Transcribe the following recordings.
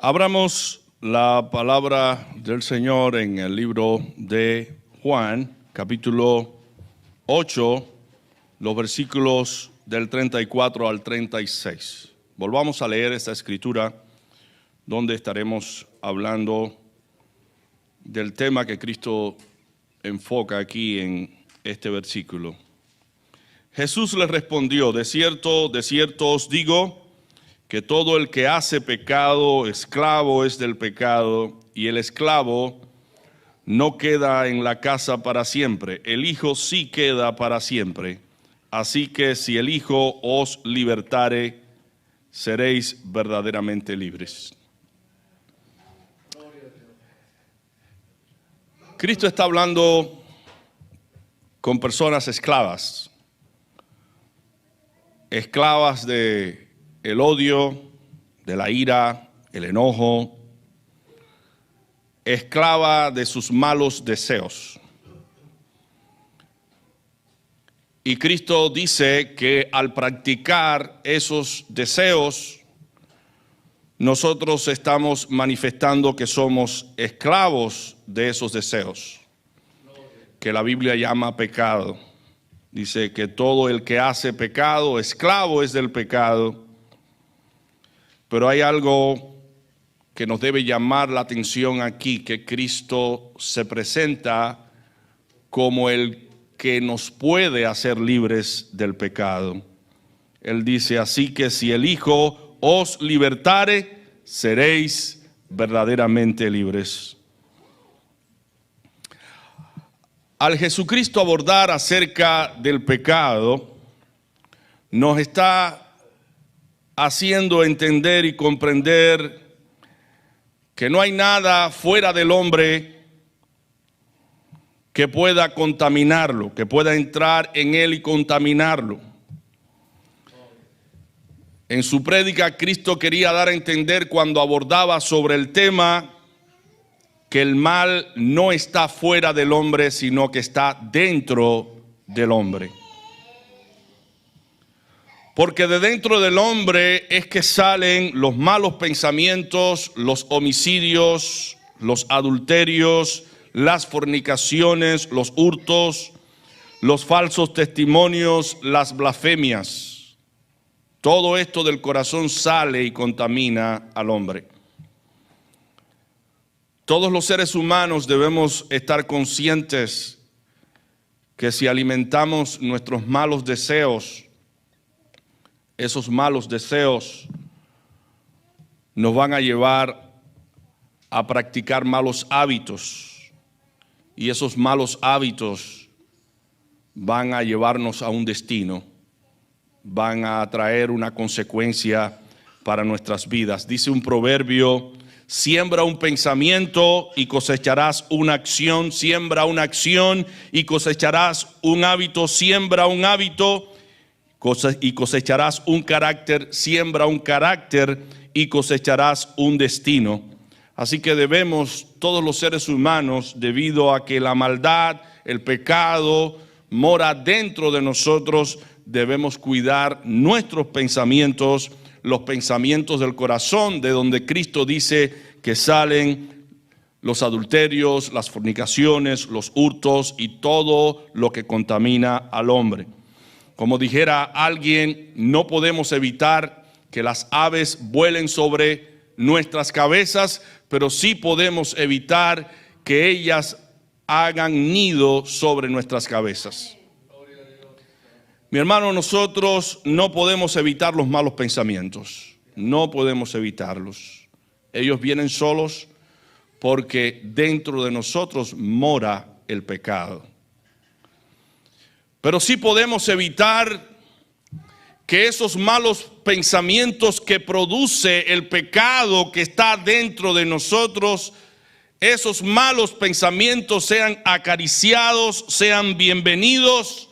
Abramos la palabra del Señor en el libro de Juan, capítulo 8, los versículos del 34 al 36. Volvamos a leer esta escritura donde estaremos hablando del tema que Cristo enfoca aquí en este versículo. Jesús les respondió: de cierto os digo, que todo el que hace pecado, esclavo es del pecado, y el esclavo no queda en la casa para siempre, el Hijo sí queda para siempre. Así que si el Hijo os libertare, seréis verdaderamente libres. Cristo está hablando con personas esclavas de el odio, de la ira, el enojo, esclava de sus malos deseos. Y Cristo dice que al practicar esos deseos, nosotros estamos manifestando que somos esclavos de esos deseos, que la Biblia llama pecado. Dice que todo el que hace pecado, esclavo es del pecado. Pero hay algo que nos debe llamar la atención aquí, que Cristo se presenta como el que nos puede hacer libres del pecado. Él dice: así que si el Hijo os libertare, seréis verdaderamente libres. Al Jesucristo abordar acerca del pecado, nos está haciendo entender y comprender que no hay nada fuera del hombre que pueda contaminarlo, que pueda entrar en él y contaminarlo. En su prédica, Cristo quería dar a entender, cuando abordaba sobre el tema, que el mal no está fuera del hombre, sino que está dentro del hombre. Porque de dentro del hombre es que salen los malos pensamientos, los homicidios, los adulterios, las fornicaciones, los hurtos, los falsos testimonios, las blasfemias. Todo esto del corazón sale y contamina al hombre. Todos los seres humanos debemos estar conscientes que si alimentamos nuestros malos deseos, esos malos deseos nos van a llevar a practicar malos hábitos, y esos malos hábitos van a llevarnos a un destino, van a traer una consecuencia para nuestras vidas. Dice un proverbio: siembra un pensamiento y cosecharás una acción, siembra una acción y cosecharás un hábito, siembra un hábito y cosecharás un carácter, siembra un carácter y cosecharás un destino. Así que debemos, todos los seres humanos, debido a que la maldad, el pecado mora dentro de nosotros, debemos cuidar nuestros pensamientos, los pensamientos del corazón, de donde Cristo dice que salen los adulterios, las fornicaciones, los hurtos y todo lo que contamina al hombre. Como dijera alguien, no podemos evitar que las aves vuelen sobre nuestras cabezas, pero sí podemos evitar que ellas hagan nido sobre nuestras cabezas. Mi hermano, nosotros no podemos evitar los malos pensamientos, no podemos evitarlos. Ellos vienen solos porque dentro de nosotros mora el pecado. Pero sí podemos evitar que esos malos pensamientos que produce el pecado que está dentro de nosotros, esos malos pensamientos sean acariciados, sean bienvenidos,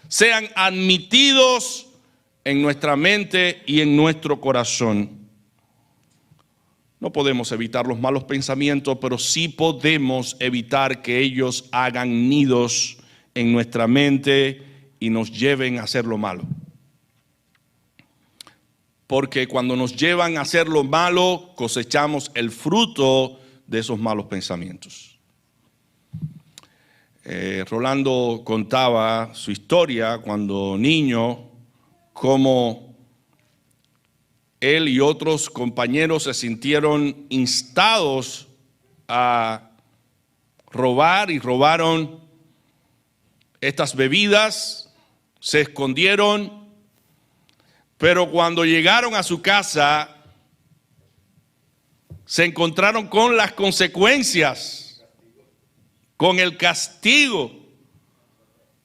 sean admitidos en nuestra mente y en nuestro corazón. No podemos evitar los malos pensamientos, pero sí podemos evitar que ellos hagan nidos en nuestra mente y nos lleven a hacer lo malo. porque cuando nos llevan a hacer lo malo, cosechamos el fruto de esos malos pensamientos. Rolando contaba su historia cuando niño, cómo él y otros compañeros se sintieron instados a robar y robaron estas bebidas, se escondieron, pero cuando llegaron a su casa se encontraron con las consecuencias, con el castigo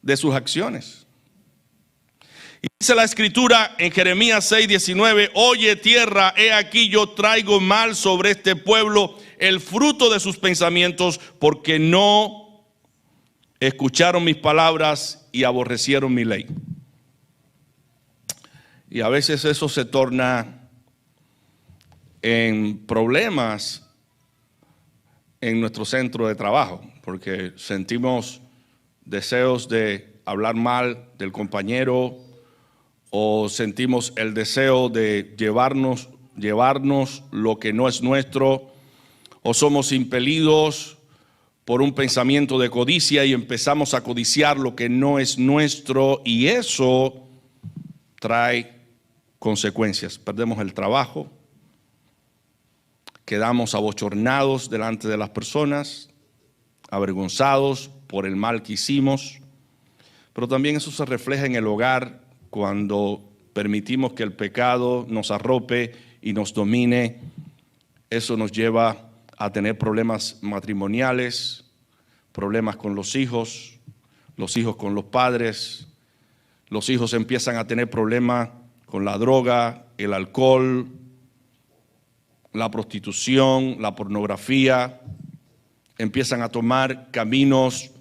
de sus acciones. Y dice la escritura en Jeremías 6:19, oye tierra, he aquí yo traigo mal sobre este pueblo el fruto de sus pensamientos, porque no escucharon mis palabras y aborrecieron mi ley. Y a veces eso se torna en problemas en nuestro centro de trabajo, porque sentimos deseos de hablar mal del compañero, o sentimos el deseo de llevarnos lo que no es nuestro, o somos impelidos por un pensamiento de codicia y empezamos a codiciar lo que no es nuestro, y eso trae consecuencias. Perdemos el trabajo, quedamos abochornados delante de las personas, avergonzados por el mal que hicimos, pero también eso se refleja en el hogar cuando permitimos que el pecado nos arrope y nos domine. Eso nos lleva a tener problemas matrimoniales, problemas con los hijos con los padres. Los hijos empiezan a tener problemas con la droga, el alcohol, la prostitución, la pornografía. Empiezan a tomar caminos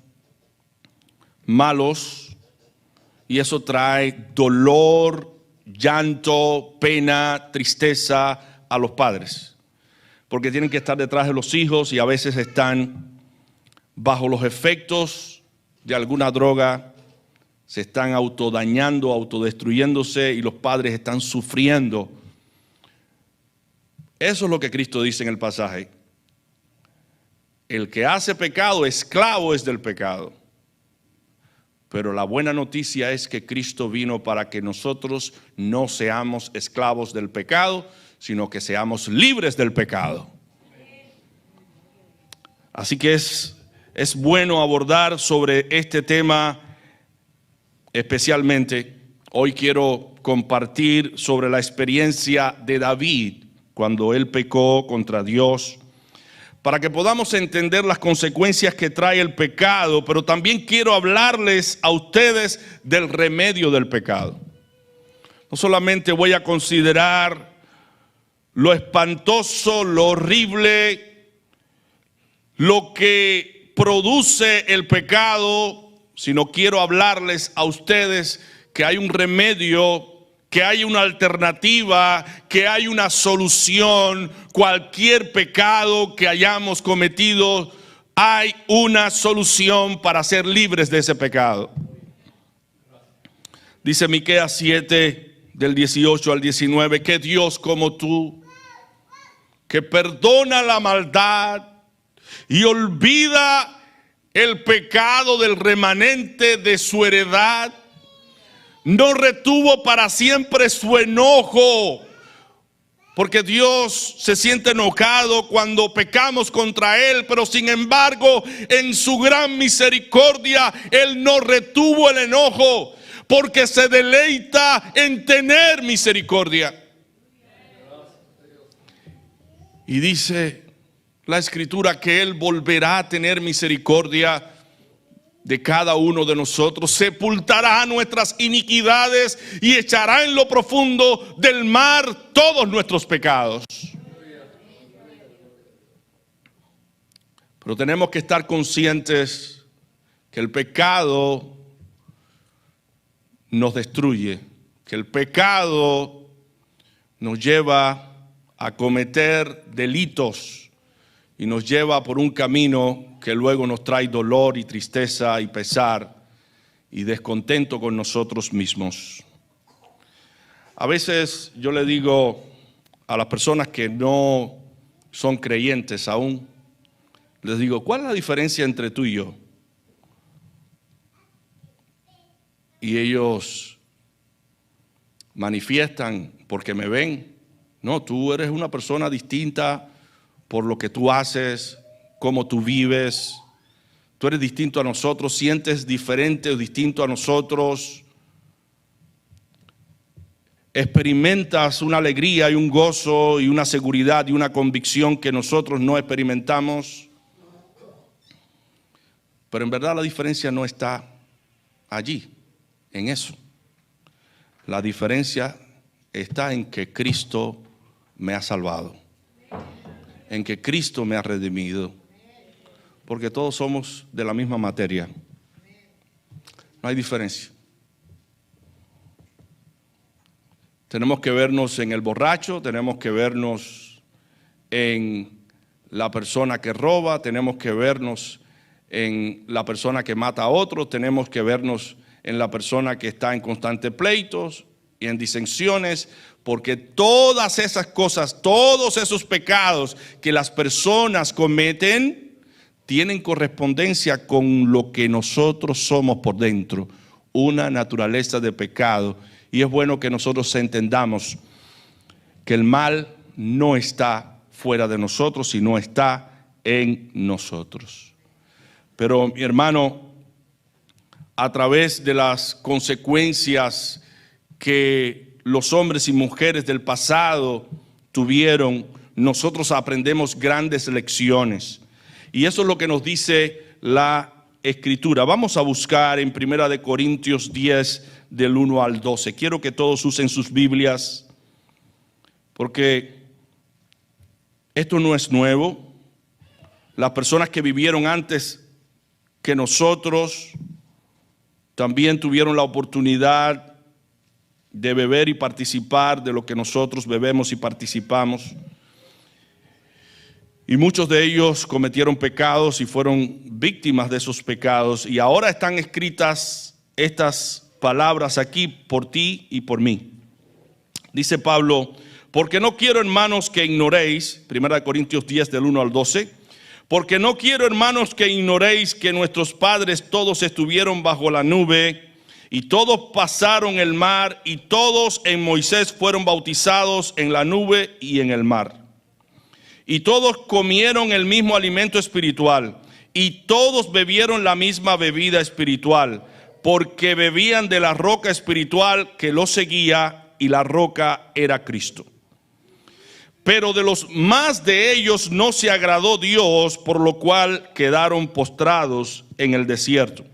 malos, y eso trae dolor, llanto, pena, tristeza a los padres, porque tienen que estar detrás de los hijos y a veces están bajo los efectos de alguna droga, se están autodañando, autodestruyéndose, y los padres están sufriendo. Eso es lo que Cristo dice en el pasaje. El que hace pecado, esclavo es del pecado. Pero la buena noticia es que Cristo vino para que nosotros no seamos esclavos del pecado, sino que seamos libres del pecado. Así que es bueno abordar sobre este tema especialmente. Hoy quiero compartir sobre la experiencia de David cuando él pecó contra Dios, para que podamos entender las consecuencias que trae el pecado, pero también quiero hablarles a ustedes del remedio del pecado. No solamente voy a considerar lo espantoso, lo horrible, lo que produce el pecado, sino quiero hablarles a ustedes que hay un remedio, que hay una alternativa, que hay una solución. Cualquier pecado que hayamos cometido, hay una solución para ser libres de ese pecado. Dice Miqueas 7, del 18 al 19, que Dios como tú, que perdona la maldad y olvida el pecado del remanente de su heredad, no retuvo para siempre su enojo, porque Dios se siente enojado cuando pecamos contra Él, pero sin embargo, en su gran misericordia, Él no retuvo el enojo, porque se deleita en tener misericordia. Y dice la Escritura que Él volverá a tener misericordia de cada uno de nosotros, sepultará nuestras iniquidades y echará en lo profundo del mar todos nuestros pecados. Pero tenemos que estar conscientes que el pecado nos destruye, que el pecado nos lleva a cometer delitos y nos lleva por un camino que luego nos trae dolor y tristeza y pesar y descontento con nosotros mismos. A veces yo le digo a las personas que no son creyentes aún, les digo, ¿cuál es la diferencia entre tú y yo? Y ellos manifiestan porque me ven. No, tú eres una persona distinta por lo que tú haces, cómo tú vives. Tú eres distinto a nosotros, sientes diferente o distinto a nosotros. Experimentas una alegría y un gozo y una seguridad y una convicción que nosotros no experimentamos. Pero en verdad la diferencia no está allí, en eso. La diferencia está en que Cristo me ha salvado, en que Cristo me ha redimido, porque todos somos de la misma materia. No hay diferencia. Tenemos que vernos en el borracho, tenemos que vernos en la persona que roba, tenemos que vernos en la persona que mata a otros, tenemos que vernos en la persona que está en constantes pleitos y en disensiones, porque todas esas cosas, todos esos pecados que las personas cometen, tienen correspondencia con lo que nosotros somos por dentro, una naturaleza de pecado. Y es bueno que nosotros entendamos que el mal no está fuera de nosotros, sino está en nosotros. Pero mi hermano, a través de las consecuencias que los hombres y mujeres del pasado tuvieron, nosotros aprendemos grandes lecciones. Y eso es lo que nos dice la Escritura. Vamos a buscar en 1 Corintios 10, del 1 al 12. Quiero que todos usen sus Biblias, porque esto no es nuevo. Las personas que vivieron antes que nosotros también tuvieron la oportunidad de beber y participar de lo que nosotros bebemos y participamos. Y muchos de ellos cometieron pecados y fueron víctimas de esos pecados. Y ahora están escritas estas palabras aquí por ti y por mí. Dice Pablo, porque no quiero, hermanos, que ignoréis, 1 Corintios 10 del 1 al 12, porque no quiero, hermanos, que ignoréis que nuestros padres todos estuvieron bajo la nube y todos pasaron el mar y todos en Moisés fueron bautizados en la nube y en el mar. Y todos comieron el mismo alimento espiritual y todos bebieron la misma bebida espiritual, porque bebían de la roca espiritual que los seguía, y la roca era Cristo. Pero de los más de ellos no se agradó Dios, por lo cual quedaron postrados en el desierto.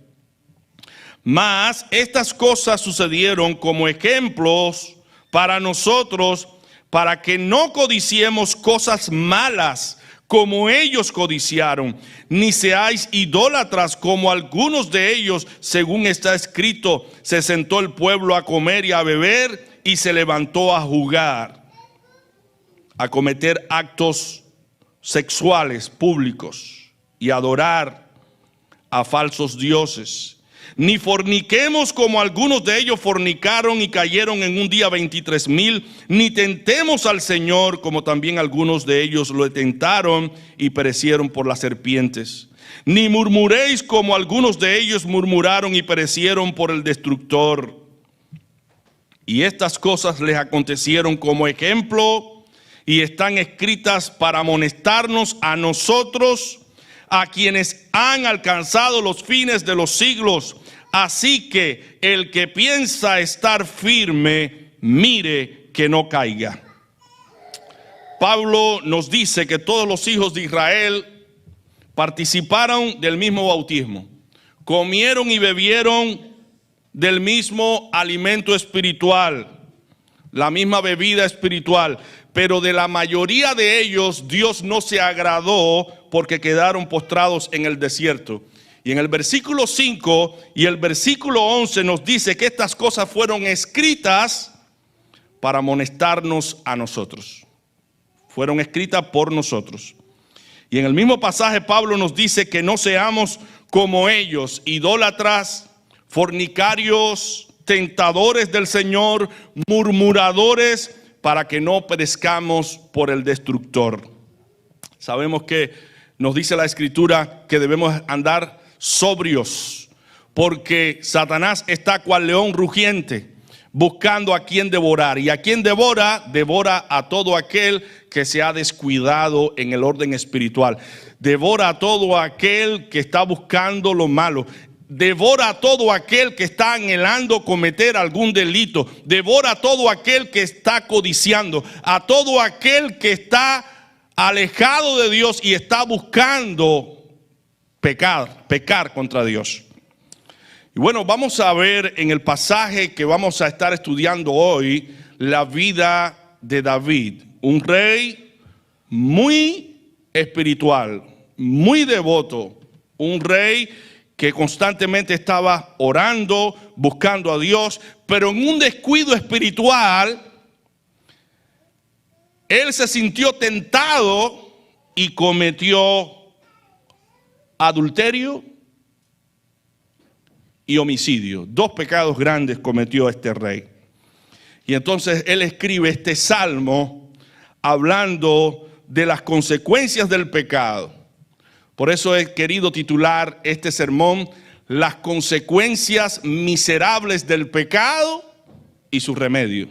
Mas estas cosas sucedieron como ejemplos para nosotros, para que no codiciemos cosas malas como ellos codiciaron, ni seáis idólatras como algunos de ellos, según está escrito, se sentó el pueblo a comer y a beber y se levantó a jugar, a cometer actos sexuales públicos y adorar a falsos dioses. Ni forniquemos como algunos de ellos fornicaron y cayeron en un día 23,000, ni tentemos al Señor como también algunos de ellos lo tentaron y perecieron por las serpientes. Ni murmuréis como algunos de ellos murmuraron y perecieron por el destructor. Y estas cosas les acontecieron como ejemplo y están escritas para amonestarnos a nosotros, a quienes han alcanzado los fines de los siglos. Así que el que piensa estar firme, mire que no caiga. Pablo nos dice que todos los hijos de Israel participaron del mismo bautismo, comieron y bebieron del mismo alimento espiritual, la misma bebida espiritual, pero de la mayoría de ellos Dios no se agradó porque quedaron postrados en el desierto. Y en el versículo 5 y el versículo 11 nos dice que estas cosas fueron escritas para amonestarnos a nosotros. Fueron escritas por nosotros. Y en el mismo pasaje Pablo nos dice que no seamos como ellos, idólatras, fornicarios, tentadores del Señor, murmuradores, para que no perezcamos por el destructor. Sabemos que nos dice la Escritura que debemos andar sobrios, porque Satanás está cual león rugiente, buscando a quien devorar. Y a quien devora, devora a todo aquel que se ha descuidado en el orden espiritual. Devora a todo aquel que está buscando lo malo. Devora a todo aquel que está anhelando cometer algún delito. Devora a todo aquel que está codiciando. A todo aquel que está alejado de Dios y está buscando pecar contra Dios. Y bueno, vamos a ver en el pasaje que vamos a estar estudiando hoy la vida de David, un rey muy espiritual, muy devoto, un rey que constantemente estaba orando, buscando a Dios, pero en un descuido espiritual, él se sintió tentado y cometió adulterio y homicidio. Dos pecados grandes cometió este rey. Y entonces él escribe este salmo hablando de las consecuencias del pecado. Por eso he querido titular este sermón, las consecuencias miserables del pecado y su remedio.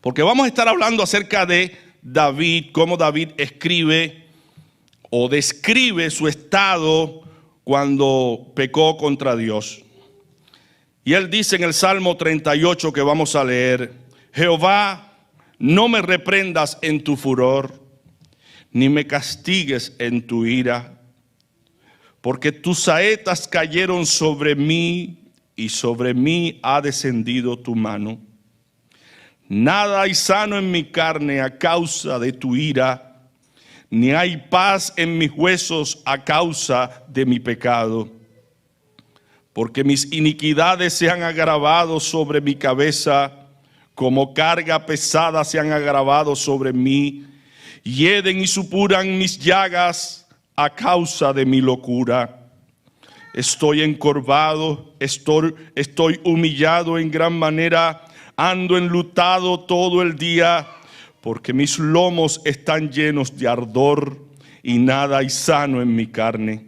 Porque vamos a estar hablando acerca de David, cómo David escribe o describe su estado cuando pecó contra Dios. Y él dice en el Salmo 38 que vamos a leer: Jehová, no me reprendas en tu furor, ni me castigues en tu ira, porque tus saetas cayeron sobre mí y sobre mí ha descendido tu mano. Nada hay sano en mi carne a causa de tu ira, ni hay paz en mis huesos a causa de mi pecado. Porque mis iniquidades se han agravado sobre mi cabeza, como carga pesada se han agravado sobre mí. Hieden y supuran mis llagas a causa de mi locura. Estoy encorvado, estoy humillado en gran manera, ando enlutado todo el día, porque mis lomos están llenos de ardor y nada hay sano en mi carne.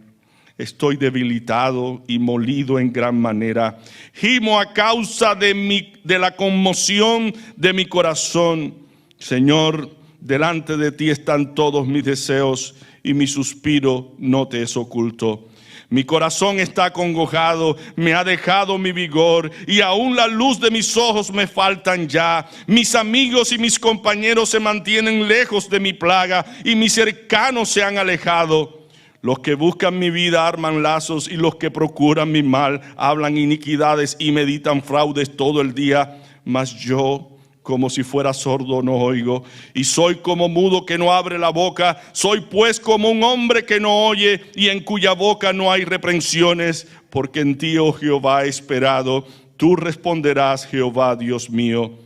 Estoy debilitado y molido en gran manera. Gimo a causa de la conmoción de mi corazón. Señor, delante de ti están todos mis deseos y mi suspiro no te es oculto. Mi corazón está acongojado, me ha dejado mi vigor y aún la luz de mis ojos me faltan ya. Mis amigos y mis compañeros se mantienen lejos de mi plaga y mis cercanos se han alejado. Los que buscan mi vida arman lazos y los que procuran mi mal hablan iniquidades y meditan fraudes todo el día. Mas yo, como si fuera sordo, no oigo, y soy como mudo que no abre la boca. Soy pues como un hombre que no oye y en cuya boca no hay reprensiones, porque en ti, oh Jehová, he esperado. Tú responderás, Jehová, Dios mío.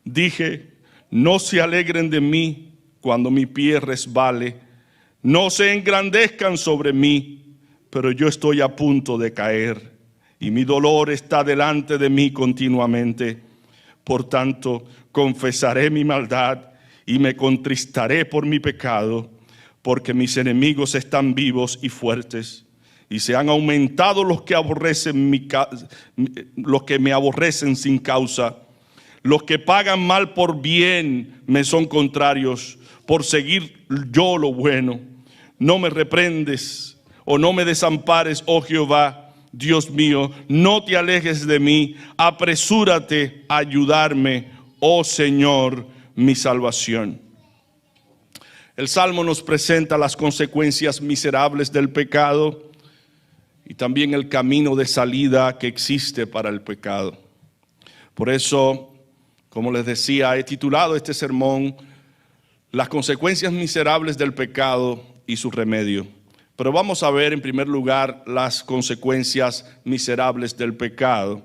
Dije, no se alegren de mí cuando mi pie resbale, no se engrandezcan sobre mí, pero yo estoy a punto de caer y mi dolor está delante de mí continuamente. Por tanto, confesaré mi maldad y me contristaré por mi pecado, porque mis enemigos están vivos y fuertes, y se han aumentado los que me aborrecen sin causa. Los que pagan mal por bien me son contrarios, por seguir yo lo bueno. No me reprendes o no me desampares, oh Jehová, Dios mío, no te alejes de mí, apresúrate a ayudarme, oh Señor, mi salvación. El Salmo nos presenta las consecuencias miserables del pecado y también el camino de salida que existe para el pecado. Por eso, como les decía, he titulado este sermón Las consecuencias miserables del pecado y su remedio. Pero vamos a ver en primer lugar las consecuencias miserables del pecado.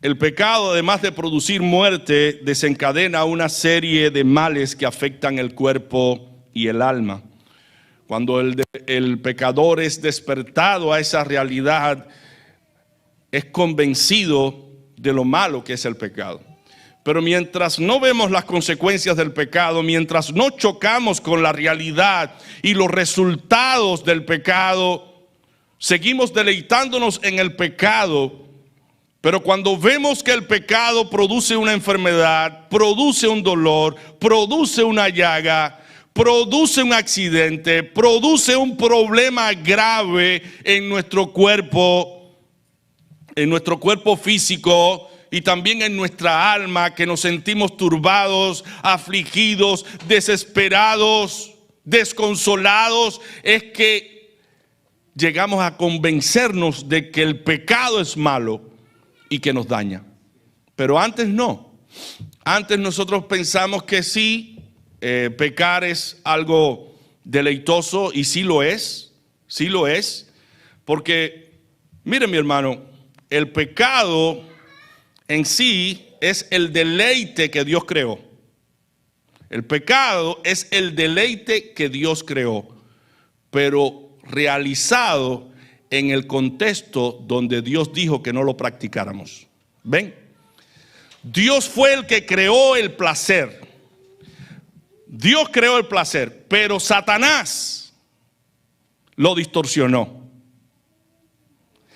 El pecado, además de producir muerte, desencadena una serie de males que afectan el cuerpo y el alma. Cuando el pecador es despertado a esa realidad, es convencido de lo malo que es el pecado. Pero mientras no vemos las consecuencias del pecado, mientras no chocamos con la realidad y los resultados del pecado, seguimos deleitándonos en el pecado. Pero cuando vemos que el pecado produce una enfermedad, produce un dolor, produce una llaga, produce un accidente, produce un problema grave en nuestro cuerpo físico y también en nuestra alma, que nos sentimos turbados, afligidos, desesperados, desconsolados, es que llegamos a convencernos de que el pecado es malo y que nos daña. Pero antes no. Antes nosotros pensamos que sí, pecar es algo deleitoso, y sí lo es, porque, mire mi hermano, el pecado en sí es el deleite que Dios creó. El pecado es el deleite que Dios creó, pero realizado en el contexto donde Dios dijo que no lo practicáramos. ¿Ven? Dios fue el que creó el placer. Dios creó el placer, pero Satanás lo distorsionó.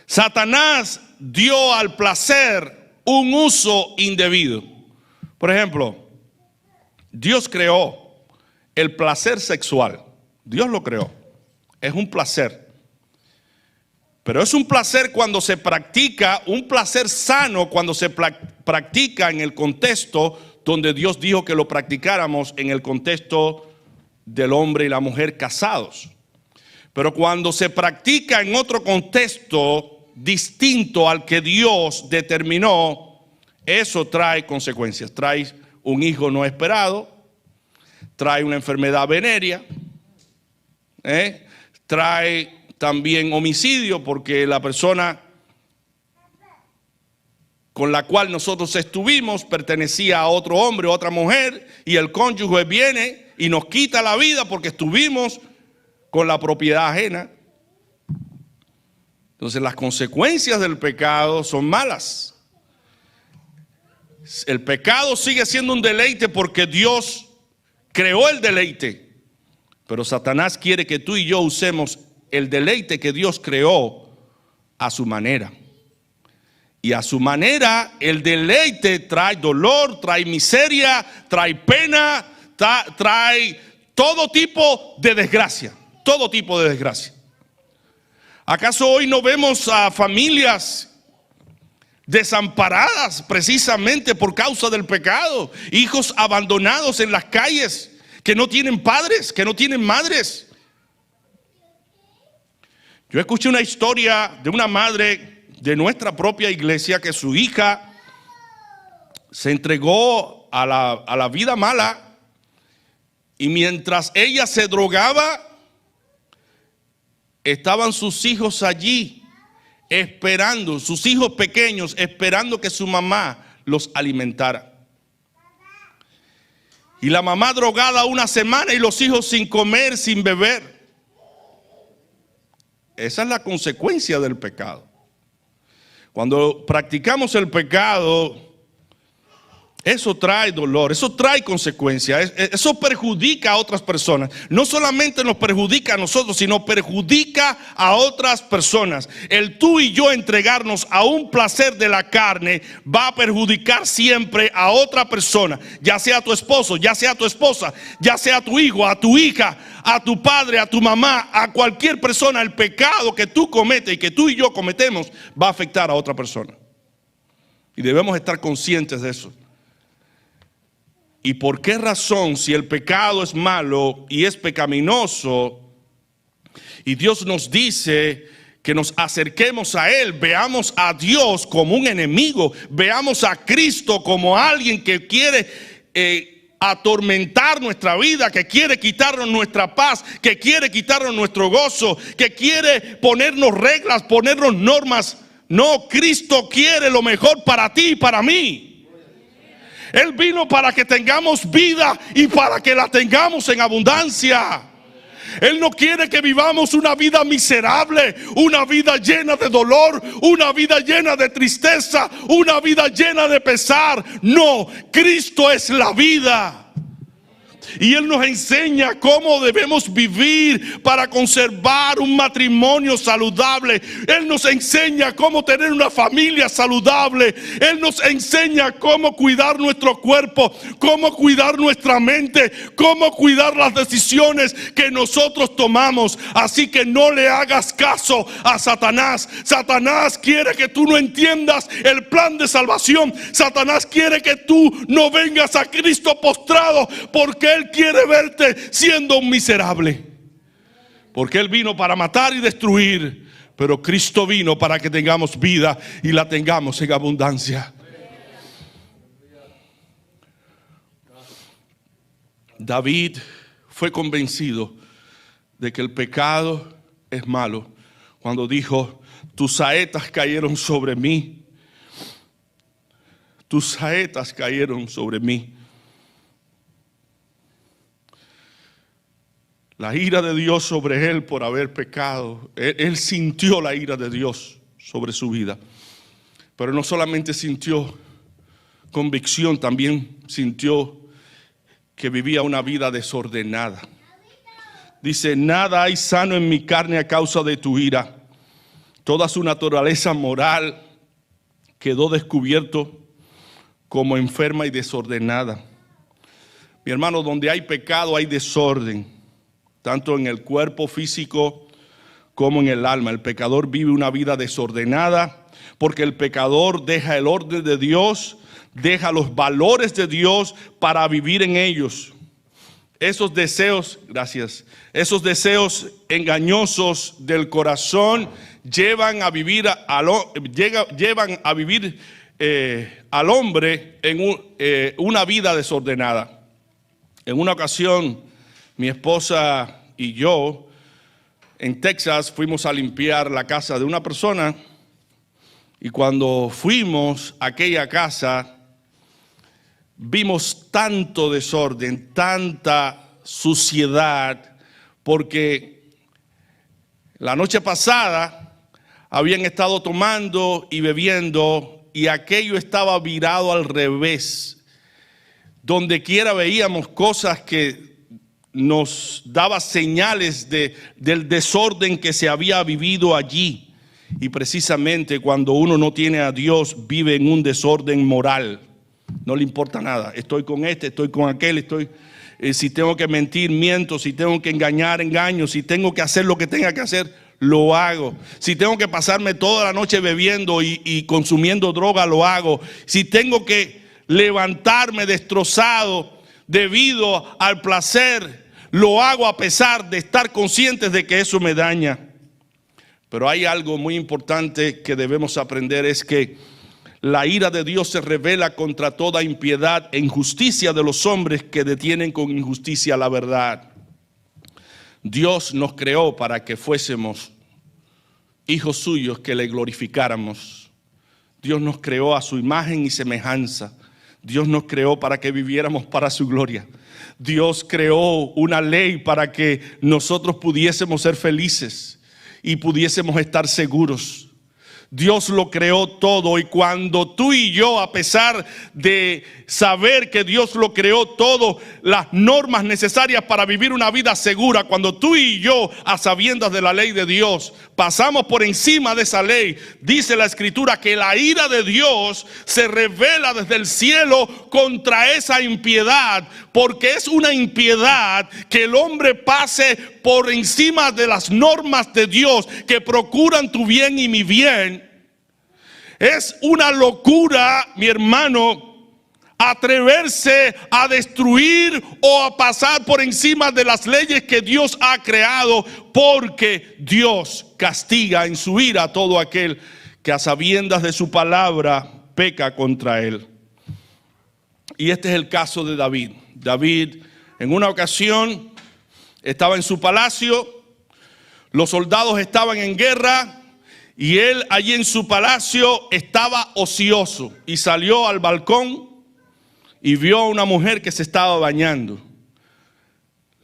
Satanás dio al placer un uso indebido. Por ejemplo, Dios creó el placer sexual. Dios lo creó. Es un placer. Pero es un placer cuando se practica, un placer sano cuando se practica en el contexto donde Dios dijo que lo practicáramos, en el contexto del hombre y la mujer casados. Pero cuando se practica en otro contexto distinto al que Dios determinó, eso trae consecuencias. Trae un hijo no esperado, trae una enfermedad venérea, trae también homicidio, porque la persona con la cual nosotros estuvimos pertenecía a otro hombre o otra mujer, y el cónyuge viene y nos quita la vida porque estuvimos con la propiedad ajena. Entonces las consecuencias del pecado son malas. El pecado sigue siendo un deleite porque Dios creó el deleite, pero Satanás quiere que tú y yo usemos el deleite que Dios creó a su manera. Y a su manera el deleite trae dolor, trae miseria, trae pena, trae todo tipo de desgracia. Todo tipo de desgracia. ¿Acaso hoy no vemos a familias desamparadas precisamente por causa del pecado? Hijos abandonados en las calles, que no tienen padres, que no tienen madres. Yo escuché una historia de una madre de nuestra propia iglesia que su hija se entregó a la vida mala, y mientras ella se drogaba, estaban sus hijos allí esperando, sus hijos pequeños esperando que su mamá los alimentara. Y la mamá drogada una semana y los hijos sin comer, sin beber. Esa es la consecuencia del pecado. Cuando practicamos el pecado, eso trae dolor, eso trae consecuencias, eso perjudica a otras personas. No solamente nos perjudica a nosotros, sino perjudica a otras personas. El tú y yo entregarnos a un placer de la carne va a perjudicar siempre a otra persona, ya sea tu esposo, ya sea tu esposa, ya sea tu hijo, a tu hija, a tu padre, a tu mamá, a cualquier persona. El pecado que tú cometes y que tú y yo cometemos va a afectar a otra persona. Y debemos estar conscientes de eso. ¿Y por qué razón, si el pecado es malo y es pecaminoso, y Dios nos dice que nos acerquemos a Él, veamos a Dios como un enemigo, veamos a Cristo como alguien que quiere atormentar nuestra vida, que quiere quitarnos nuestra paz, que quiere quitarnos nuestro gozo, que quiere ponernos reglas, ponernos normas? No, Cristo quiere lo mejor para ti y para mí. Él vino para que tengamos vida y para que la tengamos en abundancia. Él no quiere que vivamos una vida miserable, una vida llena de dolor, una vida llena de tristeza, una vida llena de pesar. No, Cristo es la vida. Y Él nos enseña cómo debemos vivir para conservar un matrimonio saludable. Él nos enseña cómo tener una familia saludable. Él nos enseña cómo cuidar nuestro cuerpo, cómo cuidar nuestra mente, cómo cuidar las decisiones que nosotros tomamos. Así que no le hagas caso a Satanás. Satanás quiere que tú no entiendas el plan de salvación. Satanás quiere que tú no vengas a Cristo postrado, porque Él quiere verte siendo un miserable. Porque Él vino para matar y destruir, pero Cristo vino para que tengamos vida y la tengamos en abundancia. David fue convencido de que el pecado es malo cuando dijo: tus saetas cayeron sobre mí. Tus saetas cayeron sobre mí. La ira de Dios sobre él por haber pecado. Él sintió la ira de Dios sobre su vida. Pero no solamente sintió convicción, también sintió que vivía una vida desordenada. Dice: nada hay sano en mi carne a causa de tu ira. Toda su naturaleza moral quedó descubierto como enferma y desordenada. Mi hermano, donde hay pecado hay desorden, tanto en el cuerpo físico como en el alma. El pecador vive una vida desordenada porque el pecador deja el orden de Dios, deja los valores de Dios para vivir en ellos. Esos deseos, esos deseos engañosos del corazón llevan a vivir al hombre en una vida desordenada. En una ocasión, mi esposa y yo en Texas fuimos a limpiar la casa de una persona, y cuando fuimos a aquella casa vimos tanto desorden, tanta suciedad, porque la noche pasada habían estado tomando y bebiendo y aquello estaba virado al revés. Donde quiera veíamos cosas que nos daba señales del desorden que se había vivido allí. Y precisamente cuando uno no tiene a Dios, vive en un desorden moral. No le importa nada. Estoy con este, estoy con aquel, si tengo que mentir, miento. Si tengo que engañar, engaño. Si tengo que hacer lo que tenga que hacer, lo hago. Si tengo que pasarme toda la noche bebiendo y consumiendo droga, lo hago. Si tengo que levantarme destrozado debido al placer, lo hago a pesar de estar conscientes de que eso me daña. Pero hay algo muy importante que debemos aprender, es que la ira de Dios se revela contra toda impiedad e injusticia de los hombres que detienen con injusticia la verdad. Dios nos creó para que fuésemos hijos suyos, que le glorificáramos. Dios nos creó a su imagen y semejanza. Dios nos creó para que viviéramos para su gloria. Dios creó una ley para que nosotros pudiésemos ser felices y pudiésemos estar seguros. Dios lo creó todo, y cuando tú y yo, a pesar de saber que Dios lo creó todo, las normas necesarias para vivir una vida segura, cuando tú y yo, a sabiendas de la ley de Dios, pasamos por encima de esa ley, dice la Escritura que la ira de Dios se revela desde el cielo contra esa impiedad, porque es una impiedad que el hombre pase por encima de las normas de Dios que procuran tu bien y mi bien. Es una locura, mi hermano, atreverse a destruir o a pasar por encima de las leyes que Dios ha creado, porque Dios castiga en su ira a todo aquel que a sabiendas de su palabra peca contra él. Y este es el caso de David. David en una ocasión estaba en su palacio, los soldados estaban en guerra y él allí en su palacio estaba ocioso, y salió al balcón y vio a una mujer que se estaba bañando.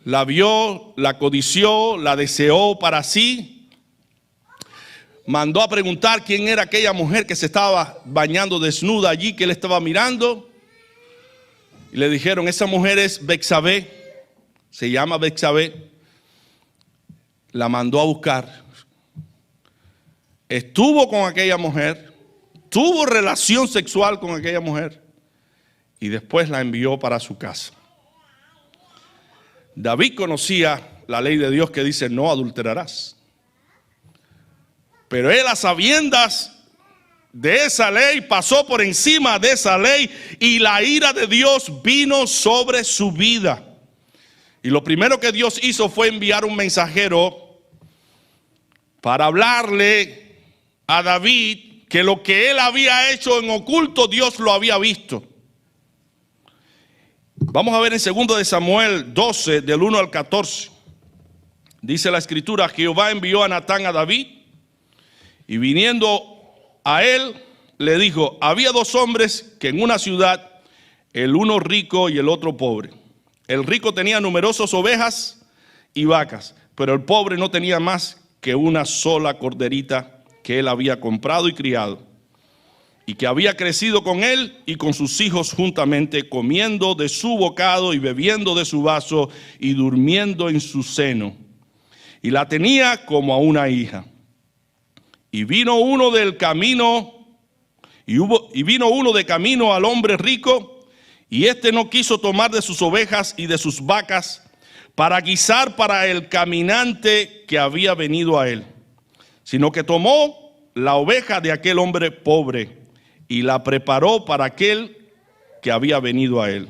la vio, la codició, la deseó para sí. Mandó a preguntar quién era aquella mujer que se estaba bañando desnuda allí, que él estaba mirando. Y le dijeron, esa mujer es Betsabé, se llama Betsabé. La mandó a buscar. Estuvo con aquella mujer, tuvo relación sexual con aquella mujer y después la envió para su casa. David conocía la ley de Dios que dice no adulterarás. Pero él, a sabiendas de esa ley, pasó por encima de esa ley y la ira de Dios vino sobre su vida. Y lo primero que Dios hizo fue enviar un mensajero para hablarle a David que lo que él había hecho en oculto, Dios lo había visto. Vamos a ver en 2 de Samuel 12, del 1 al 14. Dice la escritura, Jehová envió a Natán a David, y viniendo a él, le dijo, había dos hombres que en una ciudad, el uno rico y el otro pobre. El rico tenía numerosas ovejas y vacas, pero el pobre no tenía más que una sola corderita que él había comprado y criado, y que había crecido con él y con sus hijos juntamente, comiendo de su bocado y bebiendo de su vaso y durmiendo en su seno. Y la tenía como a una hija. Y vino uno del camino, y vino uno de camino al hombre rico, y éste no quiso tomar de sus ovejas y de sus vacas para guisar para el caminante que había venido a él, sino que tomó la oveja de aquel hombre pobre y la preparó para aquel que había venido a él.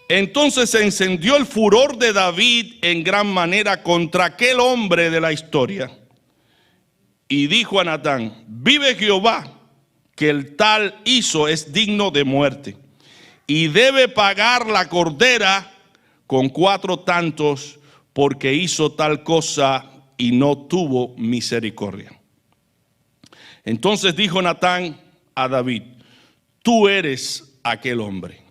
Entonces se encendió el furor de David en gran manera contra aquel hombre de la historia. Y dijo a Natán, vive Jehová, que el tal hizo es digno de muerte, y debe pagar la cordera con 4 tantos, porque hizo tal cosa y no tuvo misericordia. Entonces dijo Natán a David, tú eres aquel hombre.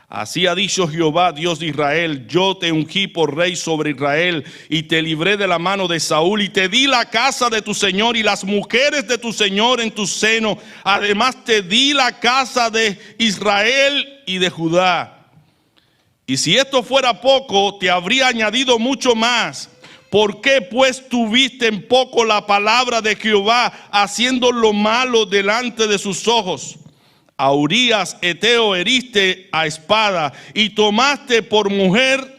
Así ha dicho Jehová, Dios de Israel, yo te ungí por rey sobre Israel y te libré de la mano de Saúl y te di la casa de tu señor y las mujeres de tu señor en tu seno. Además te di la casa de Israel y de Judá. Y si esto fuera poco, te habría añadido mucho más. ¿Por qué pues tuviste en poco la palabra de Jehová, haciendo lo malo delante de sus ojos? A Urías Eteo heriste a espada y tomaste por mujer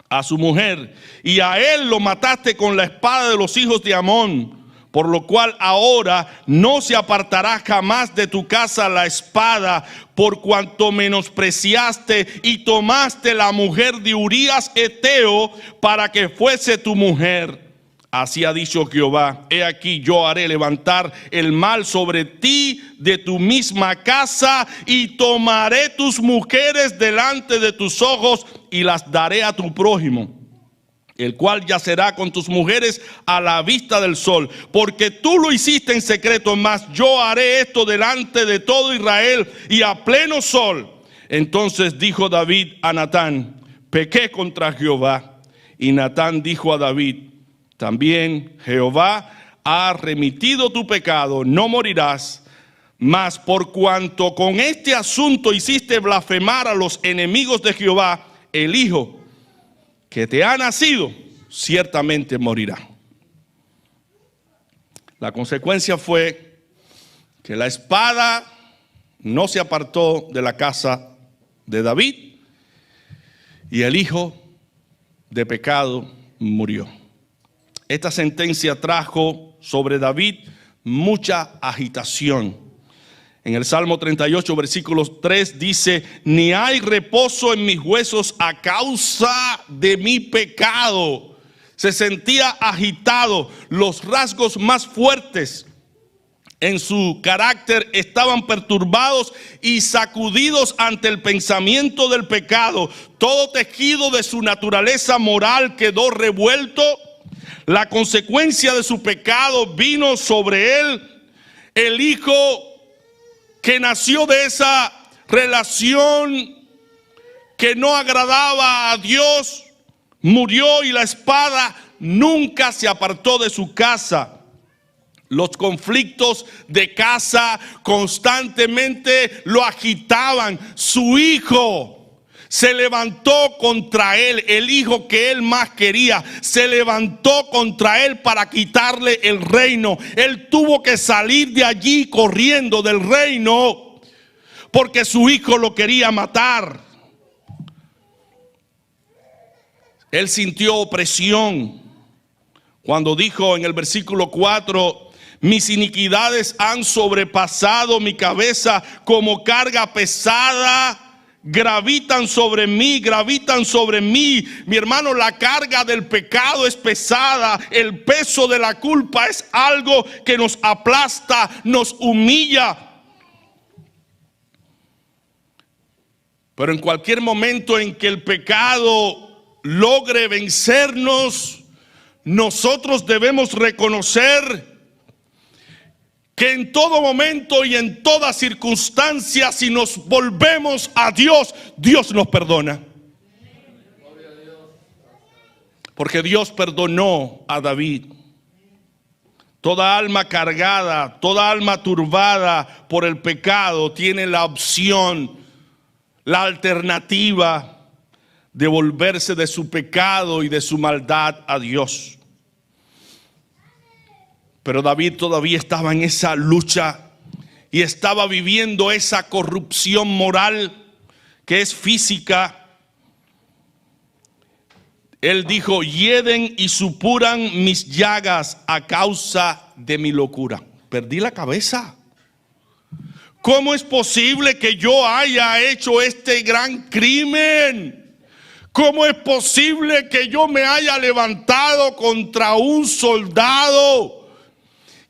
a su mujer, y a él lo mataste con la espada de los hijos de Amón, por lo cual ahora no se apartará jamás de tu casa la espada, por cuanto menospreciaste y tomaste la mujer de Urías Eteo para que fuese tu mujer. Así ha dicho Jehová, he aquí yo haré levantar el mal sobre ti de tu misma casa y tomaré tus mujeres delante de tus ojos y las daré a tu prójimo, el cual yacerá con tus mujeres a la vista del sol, porque tú lo hiciste en secreto, mas yo haré esto delante de todo Israel y a pleno sol. Entonces dijo David a Natán, pequé contra Jehová. Y Natán dijo a David, también Jehová ha remitido tu pecado, no morirás. Mas por cuanto con este asunto hiciste blasfemar a los enemigos de Jehová, el hijo que te ha nacido ciertamente morirá. La consecuencia fue que la espada no se apartó de la casa de David y el hijo de pecado murió. Esta sentencia trajo sobre David mucha agitación. En el Salmo 38, versículo 3 dice, ni hay reposo en mis huesos a causa de mi pecado. Se sentía agitado. Los rasgos más fuertes en su carácter estaban perturbados y sacudidos ante el pensamiento del pecado. Todo tejido de su naturaleza moral quedó revuelto. La consecuencia de su pecado vino sobre él. El hijo que nació de esa relación que no agradaba a Dios, murió y la espada nunca se apartó de su casa. Los conflictos de casa constantemente lo agitaban. Su hijo se levantó contra él, el hijo que él más quería, se levantó contra él para quitarle el reino. Él tuvo que salir de allí corriendo del reino porque su hijo lo quería matar. Él sintió opresión cuando dijo en el versículo 4: mis iniquidades han sobrepasado mi cabeza como carga pesada. Gravitan sobre mí, gravitan sobre mí. Mi hermano, la carga del pecado es pesada. El peso de la culpa es algo que nos aplasta, nos humilla. Pero en cualquier momento en que el pecado logre vencernos, nosotros debemos reconocer que en todo momento y en toda circunstancia, si nos volvemos a Dios, Dios nos perdona. Porque Dios perdonó a David. Toda alma cargada, toda alma turbada por el pecado tiene la opción, la alternativa de volverse de su pecado y de su maldad a Dios. Pero David todavía estaba en esa lucha y estaba viviendo esa corrupción moral que es física. Él dijo: hieden y supuran mis llagas a causa de mi locura. Perdí la cabeza. ¿Cómo es posible que yo haya hecho este gran crimen? ¿Cómo es posible que yo me haya levantado contra un soldado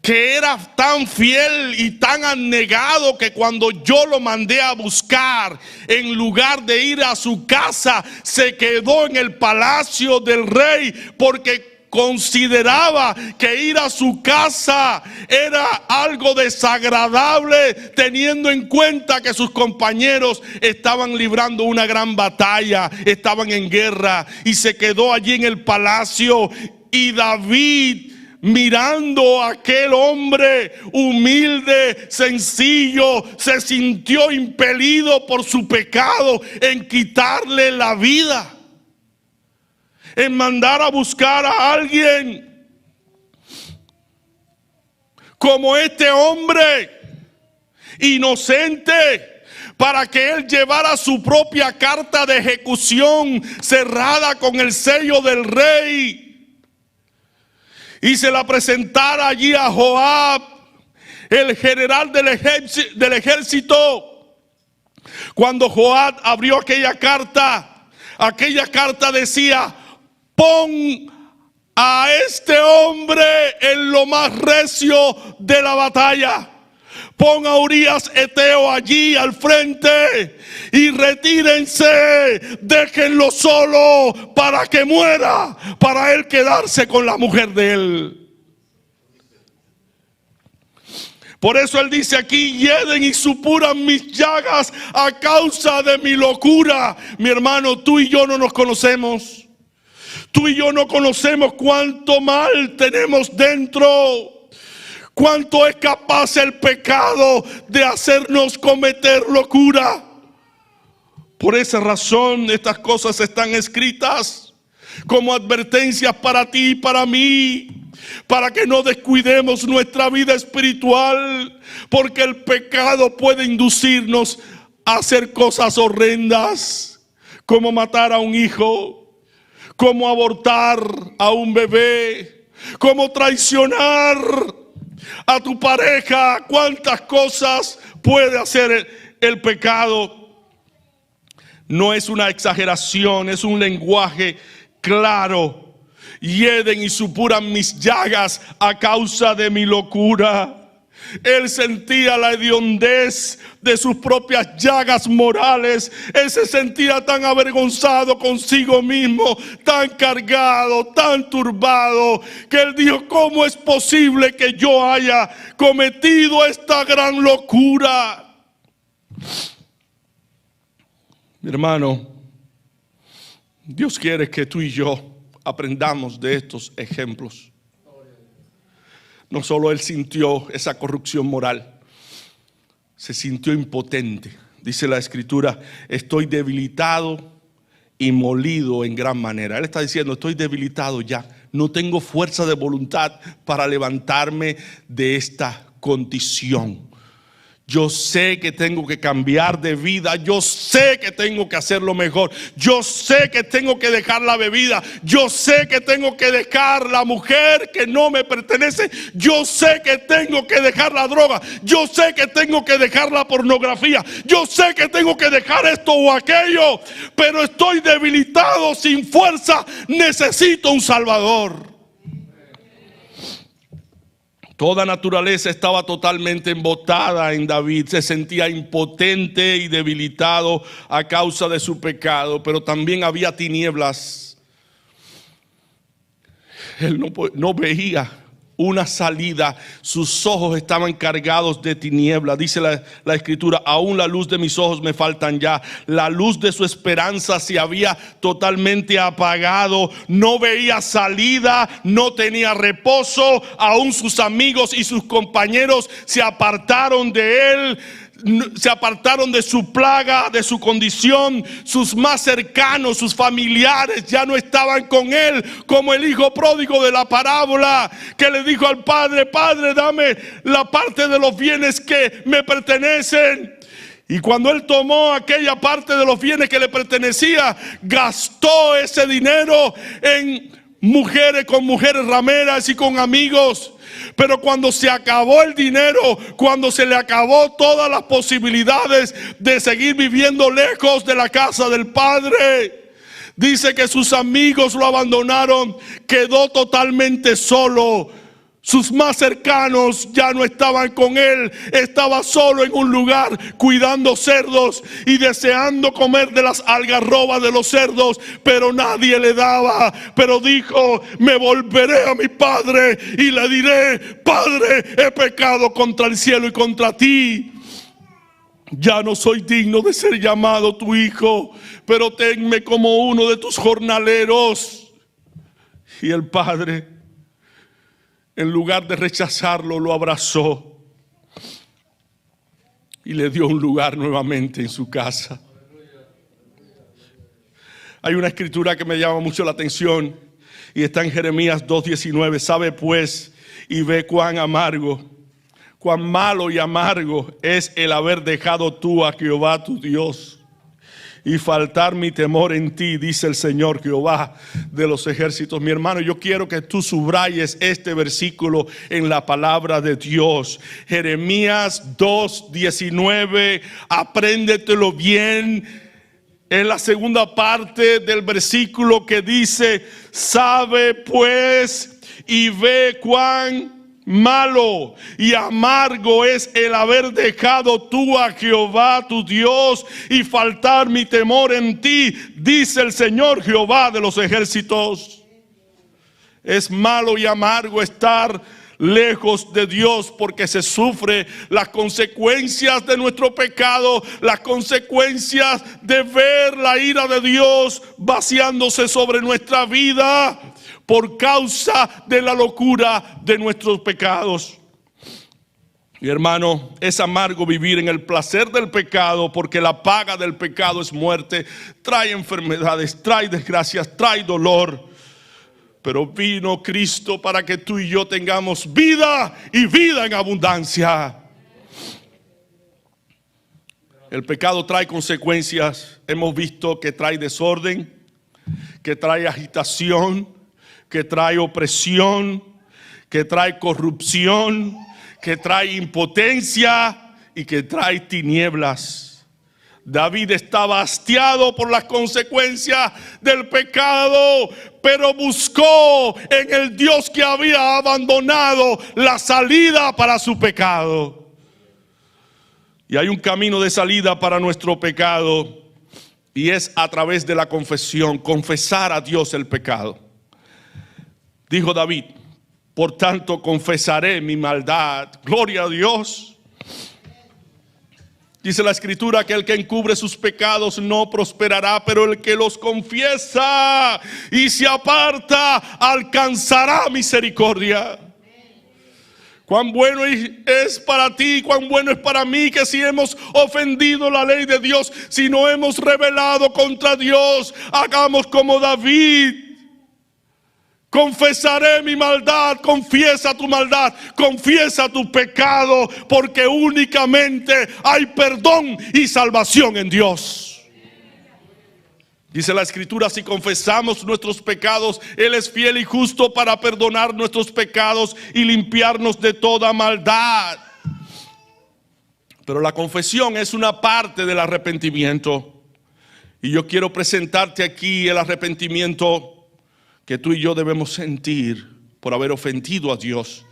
que era tan fiel y tan abnegado que cuando yo lo mandé a buscar, en lugar de ir a su casa, se quedó en el palacio del rey porque consideraba que ir a su casa era algo desagradable, teniendo en cuenta que sus compañeros estaban librando una gran batalla, estaban en guerra, y se quedó allí en el palacio. Y David, mirando a aquel hombre humilde, sencillo, se sintió impelido por su pecado en quitarle la vida, en mandar a buscar a alguien como este hombre inocente, para que él llevara su propia carta de ejecución cerrada con el sello del rey y se la presentara allí a Joab, el general del ejército. Cuando Joab abrió aquella carta decía: pon a este hombre en lo más recio de la batalla. Pon a Urías Eteo allí al frente y retírense, déjenlo solo para que muera, para él quedarse con la mujer de él. Por eso él dice aquí: hieden y supuran mis llagas a causa de mi locura. Mi hermano, tú y yo no nos conocemos. Tú y yo no conocemos cuánto mal tenemos dentro. Cuánto es capaz el pecado de hacernos cometer locura. Por esa razón estas cosas están escritas como advertencias para ti y para mí, para que no descuidemos nuestra vida espiritual, porque el pecado puede inducirnos a hacer cosas horrendas, como matar a un hijo, como abortar a un bebé, como traicionar a tu pareja. Cuántas cosas puede hacer el pecado. No es una exageración, es un lenguaje claro. Hieden y supuran mis llagas a causa de mi locura. Él sentía la hediondez de sus propias llagas morales. Él se sentía tan avergonzado consigo mismo, tan cargado, tan turbado, que él dijo: ¿cómo es posible que yo haya cometido esta gran locura? Mi hermano, Dios quiere que tú y yo aprendamos de estos ejemplos. No solo él sintió esa corrupción moral, se sintió impotente. Dice la Escritura, estoy debilitado y molido en gran manera. Él está diciendo, estoy debilitado ya. No tengo fuerza de voluntad para levantarme de esta condición. Yo sé que tengo que cambiar de vida. Yo sé que tengo que hacerlo mejor. Yo sé que tengo que dejar la bebida. Yo sé que tengo que dejar la mujer que no me pertenece. Yo sé que tengo que dejar la droga. Yo sé que tengo que dejar la pornografía. Yo sé que tengo que dejar esto o aquello. Pero estoy debilitado, sin fuerza. Necesito un Salvador. Toda naturaleza estaba totalmente embotada en David. Se sentía impotente y debilitado a causa de su pecado, pero también había tinieblas. Él no veía una salida. Sus ojos estaban cargados de tinieblas. Dice la Escritura, aún la luz de mis ojos me faltan ya. La luz de su esperanza se había totalmente apagado. No veía salida, no tenía reposo. Aún sus amigos y sus compañeros se apartaron de él. Se apartaron de su plaga, de su condición. Sus más cercanos, sus familiares ya no estaban con él, como el hijo pródigo de la parábola, que le dijo al padre, Padre, dame la parte de los bienes que me pertenecen. Y cuando él tomó aquella parte de los bienes que le pertenecía, gastó ese dinero en mujeres, con mujeres rameras y con amigos. Pero cuando se acabó el dinero, cuando se le acabó todas las posibilidades de seguir viviendo lejos de la casa del Padre, dice que sus amigos lo abandonaron, quedó totalmente solo. Sus más cercanos ya no estaban con él. Estaba solo en un lugar cuidando cerdos y deseando comer de las algarrobas de los cerdos, pero nadie le daba. Pero dijo, me volveré a mi padre y le diré, Padre, he pecado contra el cielo y contra ti. Ya no soy digno de ser llamado tu hijo, pero tenme como uno de tus jornaleros. Y el padre, en lugar de rechazarlo, lo abrazó y le dio un lugar nuevamente en su casa. Hay una escritura que me llama mucho la atención y está en Jeremías 2:19. Sabe pues y ve cuán amargo, cuán malo y amargo es el haber dejado tú a Jehová tu Dios y faltar mi temor en ti, dice el Señor Jehová de los ejércitos. Mi hermano, yo quiero que tú subrayes este versículo en la palabra de Dios. Jeremías 2:19, apréndetelo bien. Es la segunda parte del versículo que dice, sabe pues y ve cuán malo y amargo es el haber dejado tú a Jehová tu Dios y faltar mi temor en ti, dice el Señor Jehová de los ejércitos. Es malo y amargo estar lejos de Dios porque se sufre las consecuencias de nuestro pecado, las consecuencias de ver la ira de Dios vaciándose sobre nuestra vida por causa de la locura de nuestros pecados. Mi hermano, es amargo vivir en el placer del pecado, porque la paga del pecado es muerte. Trae enfermedades, trae desgracias, trae dolor. Pero vino Cristo para que tú y yo tengamos vida y vida en abundancia. El pecado trae consecuencias. Hemos visto que trae desorden, que trae agitación, que trae opresión, que trae corrupción, que trae impotencia y que trae tinieblas. David estaba hastiado por las consecuencias del pecado, pero buscó en el Dios que había abandonado la salida para su pecado. Y hay un camino de salida para nuestro pecado, y es a través de la confesión, confesar a Dios el pecado. Dijo David, por tanto confesaré mi maldad. Gloria a Dios. Dice la Escritura que el que encubre sus pecados no prosperará, pero el que los confiesa y se aparta alcanzará misericordia. Cuán bueno es para ti, cuán bueno es para mí que si hemos ofendido la ley de Dios, si no hemos rebelado contra Dios, hagamos como David. Confesaré mi maldad, confiesa tu maldad, confiesa tu pecado, porque únicamente hay perdón y salvación en Dios. Dice la Escritura, si confesamos nuestros pecados, Él es fiel y justo para perdonar nuestros pecados y limpiarnos de toda maldad. Pero la confesión es una parte del arrepentimiento. Y yo quiero presentarte aquí el arrepentimiento que tú y yo debemos sentir por haber ofendido a Dios.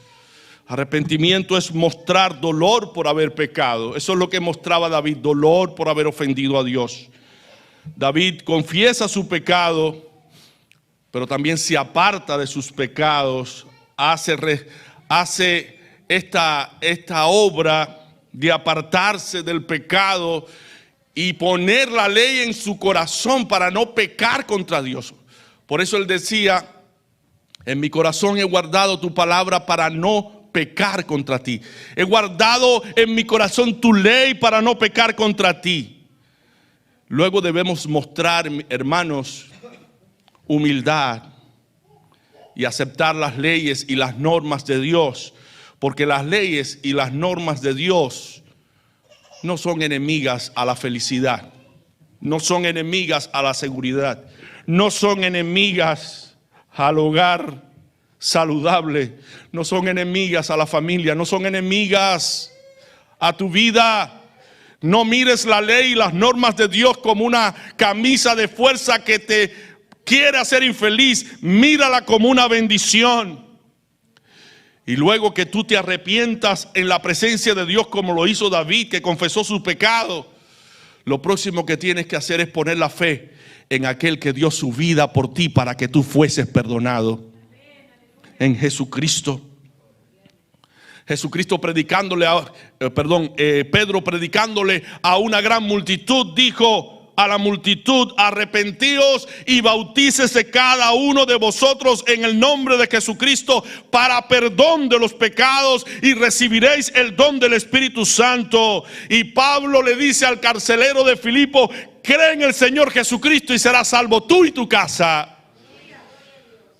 Arrepentimiento es mostrar dolor por haber pecado. Eso es lo que mostraba David, dolor por haber ofendido a Dios. David confiesa su pecado, pero también se aparta de sus pecados, hace esta obra de apartarse del pecado y poner la ley en su corazón para no pecar contra Dios. Por eso él decía, en mi corazón he guardado tu palabra para no pecar contra ti. He guardado en mi corazón tu ley para no pecar contra ti. Luego debemos mostrar, hermanos, humildad y aceptar las leyes y las normas de Dios. Porque las leyes y las normas de Dios no son enemigas a la felicidad. No son enemigas a la seguridad. No son enemigas al hogar saludable. No son enemigas a la familia. No son enemigas a tu vida. No mires la ley y las normas de Dios como una camisa de fuerza que te quiere hacer infeliz. Mírala como una bendición. Y luego que tú te arrepientas en la presencia de Dios como lo hizo David, que confesó su pecado, lo próximo que tienes que hacer es poner la fe en aquel que dio su vida por ti para que tú fueses perdonado. En Jesucristo. Jesucristo predicándole Pedro predicándole a una gran multitud, dijo a la multitud: arrepentíos y bautícese cada uno de vosotros en el nombre de Jesucristo para perdón de los pecados y recibiréis el don del Espíritu Santo. Y Pablo le dice al carcelero de Filipo: cree en el Señor Jesucristo y serás salvo tú y tu casa.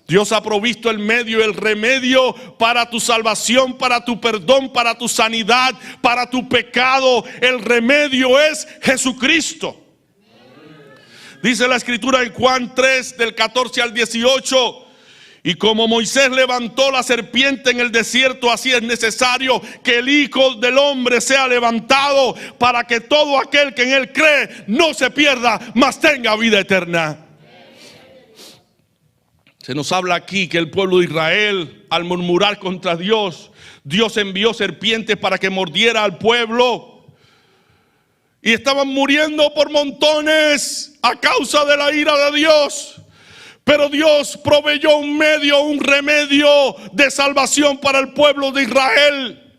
Dios ha provisto el medio, el remedio para tu salvación, para tu perdón, para tu sanidad, para tu pecado. El remedio es Jesucristo. Dice la Escritura en Juan 3, del 14 al 18. Y como Moisés levantó la serpiente en el desierto, así es necesario que el Hijo del Hombre sea levantado, para que todo aquel que en él cree no se pierda, mas tenga vida eterna. Se nos habla aquí que el pueblo de Israel, al murmurar contra Dios, Dios envió serpientes para que mordiera al pueblo. Y estaban muriendo por montones a causa de la ira de Dios. Pero Dios proveyó un medio, un remedio de salvación para el pueblo de Israel.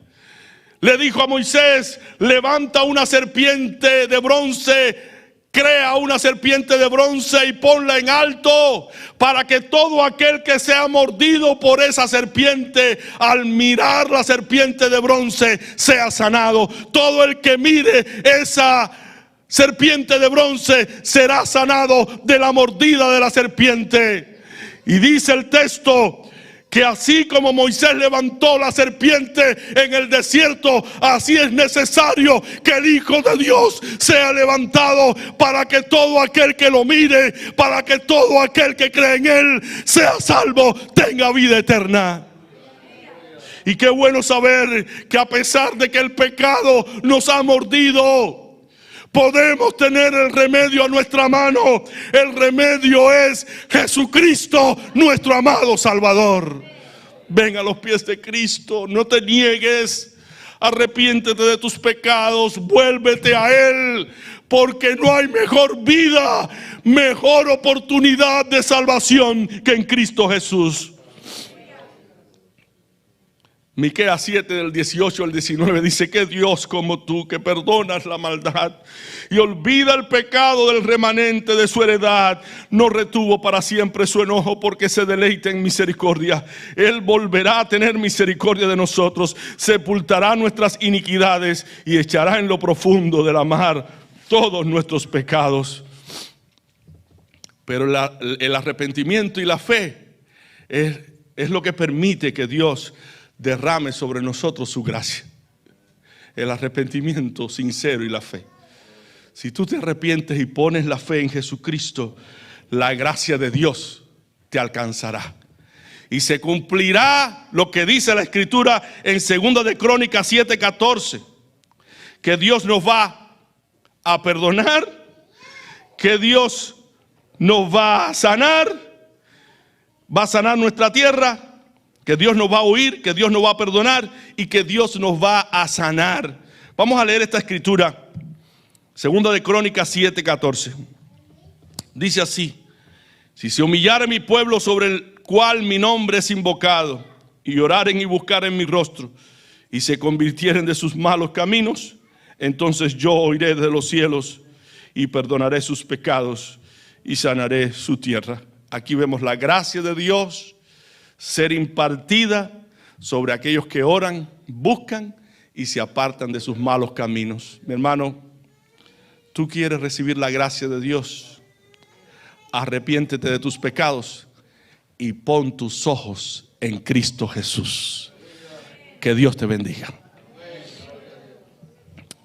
Le dijo a Moisés: levanta una serpiente de bronce, crea una serpiente de bronce y ponla en alto, para que todo aquel que sea mordido por esa serpiente, al mirar la serpiente de bronce, sea sanado. Todo el que mire esa serpiente de bronce será sanado de la mordida de la serpiente. Y dice el texto que así como Moisés levantó la serpiente en el desierto, así es necesario que el Hijo de Dios sea levantado, para que todo aquel que lo mire, para que todo aquel que cree en él sea salvo, tenga vida eterna. Y qué bueno saber que a pesar de que el pecado nos ha mordido, podemos tener el remedio a nuestra mano. El remedio es Jesucristo, nuestro amado Salvador. Ven a los pies de Cristo, no te niegues, arrepiéntete de tus pecados, vuélvete a Él, porque no hay mejor vida, mejor oportunidad de salvación que en Cristo Jesús. Miqueas 7 del 18 al 19 dice que Dios como tú, que perdonas la maldad y olvida el pecado del remanente de su heredad, no retuvo para siempre su enojo, porque se deleita en misericordia. Él volverá a tener misericordia de nosotros, sepultará nuestras iniquidades y echará en lo profundo de la mar todos nuestros pecados. Pero el arrepentimiento y la fe es lo que permite que Dios derrame sobre nosotros su gracia. El arrepentimiento sincero y la fe. Si tú te arrepientes y pones la fe en Jesucristo, la gracia de Dios te alcanzará. Y se cumplirá lo que dice la Escritura en 2 de Crónicas 7:14. Que Dios nos va a perdonar, que Dios nos va a sanar nuestra tierra, que Dios nos va a oír, que Dios nos va a perdonar y que Dios nos va a sanar. Vamos a leer esta escritura, 2 de Crónicas 7:14. Dice así: si se humillare mi pueblo sobre el cual mi nombre es invocado, y oraren y buscaren mi rostro, y se convirtieren de sus malos caminos, entonces yo oiré desde los cielos y perdonaré sus pecados y sanaré su tierra. Aquí vemos la gracia de Dios ser impartida sobre aquellos que oran, buscan y se apartan de sus malos caminos. Mi hermano, tú quieres recibir la gracia de Dios. Arrepiéntete de tus pecados y pon tus ojos en Cristo Jesús. Que Dios te bendiga.